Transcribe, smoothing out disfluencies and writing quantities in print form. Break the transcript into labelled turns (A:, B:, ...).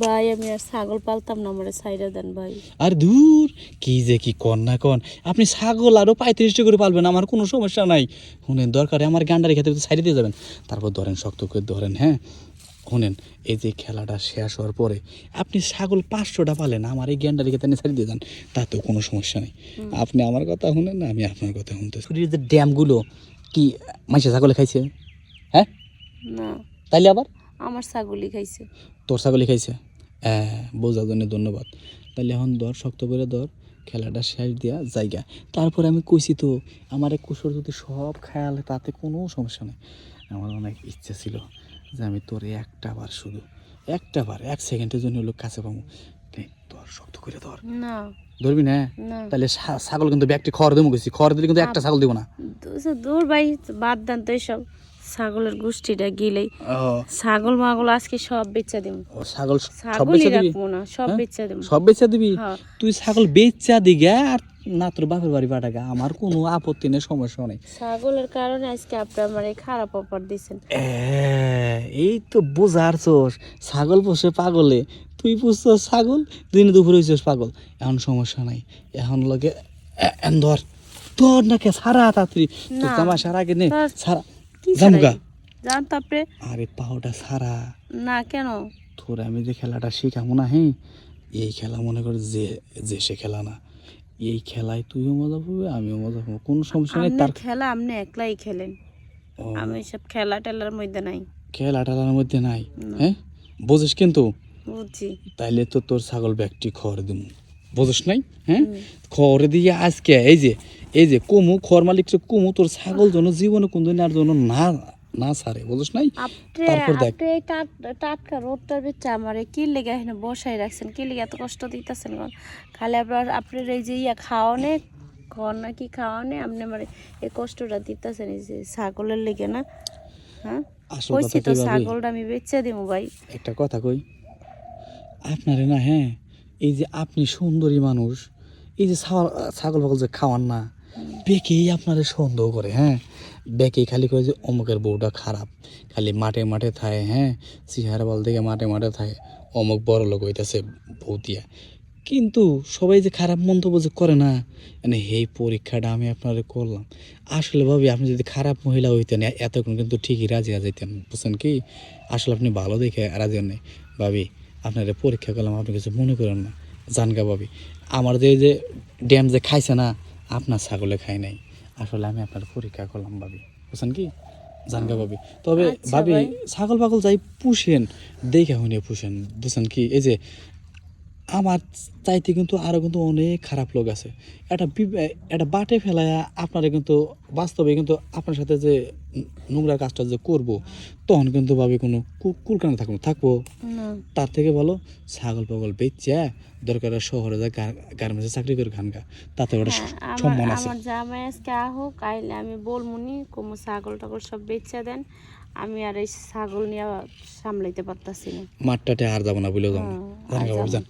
A: ভাই আমি আর ছাগল পালতাম না, আমার সাইডা দেন ভাই।
B: আর দূর কি যে কি কর না কন, আপনি ছাগল আরও 35টা করে পালবেন, আমার কোনো সমস্যা নাই। শুনেন দরকারে আমার গান্ডারি খেতে সাইডে দিয়ে যাবেন, তারপর ধরেন শক্ত করে ধরেন। হ্যাঁ শুনেন, এই যে খেলাটা শেষ হওয়ার পরে আপনি ছাগল 500টা পালেন, আমার এই গ্যান্ডারি খেতে সাইড দিয়ে যান, তাতেও কোনো সমস্যা নেই। আপনি আমার কথা শুনেন না, আমি আপনার কথা শুনতে। শরীরের যে ড্যামগুলো কি মাইসে ছাগলে খাইছে? হ্যাঁ
A: না,
B: তাইলে আবার
A: আমার ছাগলই খাইছে।
B: তোর ছাগলে খাইছে? হ্যাঁ, বোঝার জন্য ধন্যবাদ। তাহলে এখন ধর, শক্ত করে ধর, খেলাটা শেষ দিয়া জায়গা। তারপরে আমি কইছি তো, আমার এক কুসর যদি সব খেয়াল, তাতে কোনো সমস্যা নেই। আমার অনেক ইচ্ছে ছিল যে আমি তোরে একটা বার, শুধু একটা বার, 1 সেকেন্ডের জন্য লোক কাছে পাবো। ধর, শক্ত করে ধর।
A: না
B: ধরবি না? তাহলে ছাগল কিন্তু ব্যাগটি খড় দেবো গেছি, খড় দিলে কিন্তু একটা ছাগল দিব না।
A: দূর ভাই, বাদ দেন তো এসব, ছাগলের গোষ্ঠীটা গিলেই। ছাগল মাগল আজকে সব বেচা দিব।
B: ছাগল
A: ছাগলই রাখবো না, সব বেচা দিব।
B: সব বেচা দিবি?
A: হ্যাঁ।
B: তুই ছাগল বেচা দিগা আর না তোর বাপের বাড়ি পাঠাগা, আমার কোনো আপত্তি নেই, সমস্যা নেই।
A: ছাগলের কারণে আজকে আপনি আমার এই খারাপ অফার দিচ্ছেন।
B: এই তো বোঝারছোস, ছাগল পোষে পাগলে, তুই পুষছস ছাগল, দিনে দুপুরে হইছস পাগল। এখন সমস্যা নাই, এখন লগে ধর, তোর নাকি সারা তাড়াতাড়ি তোর তামাশার আগে নে সারা জামগা
A: জান তো আপনি।
B: আরে পাওটা সারা
A: না কেন?
B: তোর আমি যে খেলাটা শিখাবো না, হ্যাঁ এই খেলা মনে কর যে যে সে খেলা না, এই খেলায় তুইও মজা পাবি, আমিও মজা পাবো, কোনো সমস্যা নেই। তার
A: খেলা আপনি একলাই খেলেন, আমি সব খেলা টেলার মধ্যে নাই।
B: খেলা টেলার মধ্যে নাই? হ্যাঁ বুঝিস কিন্তু।
A: বুঝছি।
B: তাইলে তো তোর ছাগল ব্যাগটি খড় দিব, বুঝিস নাই? হ্যাঁ খড় দিয়ে আজকে এই যে কুমু খড় মালিক কুমু, তোর ছাগল জন্য জীবনে কোনদিন আর জন্য না না সারে, বুঝিস নাই? তারপর দেখ,
A: টাটকা রোডটার ভিতরে আমারে কি লেগে এখানে বসাই রাখছেন, কি লেগে এত কষ্ট দিতেছেন? খালি আপনার এই যে খাওয়ানে ঘর নাকি খাওয়ানে আপনি আমার এই কষ্টটা দিতেছেন এই যে ছাগলের লেগে না? হ্যাঁ কইছি তো ছাগলটা আমি বেচে দিব ভাই।
B: একটা কথা কই আপনারে না, হ্যাঁ এই যে আপনি সুন্দরী মানুষ, এই যে ছাগল পাগল যে খাওয়ান না, বেকেই আপনারে সন্দেহ করে। হ্যাঁ বেকেই খালি করে যে অমুকের বউটা খারাপ, খালি মাঠে মাঠে থাকে, হ্যাঁ চেহারা বল থেকে মাঠে মাঠে থাকে, অমুক বড় লোক হইতেছে ভৌতিয়া। কিন্তু সবাই যে খারাপ মন্তব্য যে করে না, মানে এই পরীক্ষাটা আমি আপনারে করলাম। আসলে ভাবি, আপনি যদি খারাপ মহিলা হইতেন এতক্ষণ কিন্তু ঠিকই রাজি যেতেন, বুঝছেন কি? আসলে আপনি ভালো দেখে রাজি নেই ভাবি, আপনারা পরীক্ষা করলাম, আপনি কিছু মনে করেন না। জানগা ভাবি, আমার যে ড্যাম যে খাইছে না, আপনার ছাগলে খাই নাই, আসলে আমি আপনার পরীক্ষা করলাম ভাবি, বুঝছেন কি? জানগা ভাবি, তবে ভাবি ছাগল পাগল যাই পুষেন, দেখে শুনে পুষেন, বুঝছেন কি? এই যে আমার চাইতে কিন্তু আরও কিন্তু অনেক খারাপ লোক আছে, এটা বাটে ফেলায় আপনারা কিন্তু বাস্তবে কিন্তু আপনার সাথে যে নোংরা কাজটা যে করবো, তখন কিন্তু ভাবে কোনো কুলকানা থাকবো। তার থেকে ভালো ছাগল পাগল বেচা দরকার শহরে যা গার্মেন্টসে চাকরি করে খানকা, তাতে ওটা সম্মান আছে।
A: আমার জামাই আজকে আহুক, আইলে আমি বলমুনি কোমো ছাগল টাগল সব বেচা দেন, আমি আর এই ছাগল নিয়ে সামলাইতে পারতাছি না।
B: মাঠটাতে আর যাবো না, বলেও যাবো না, জান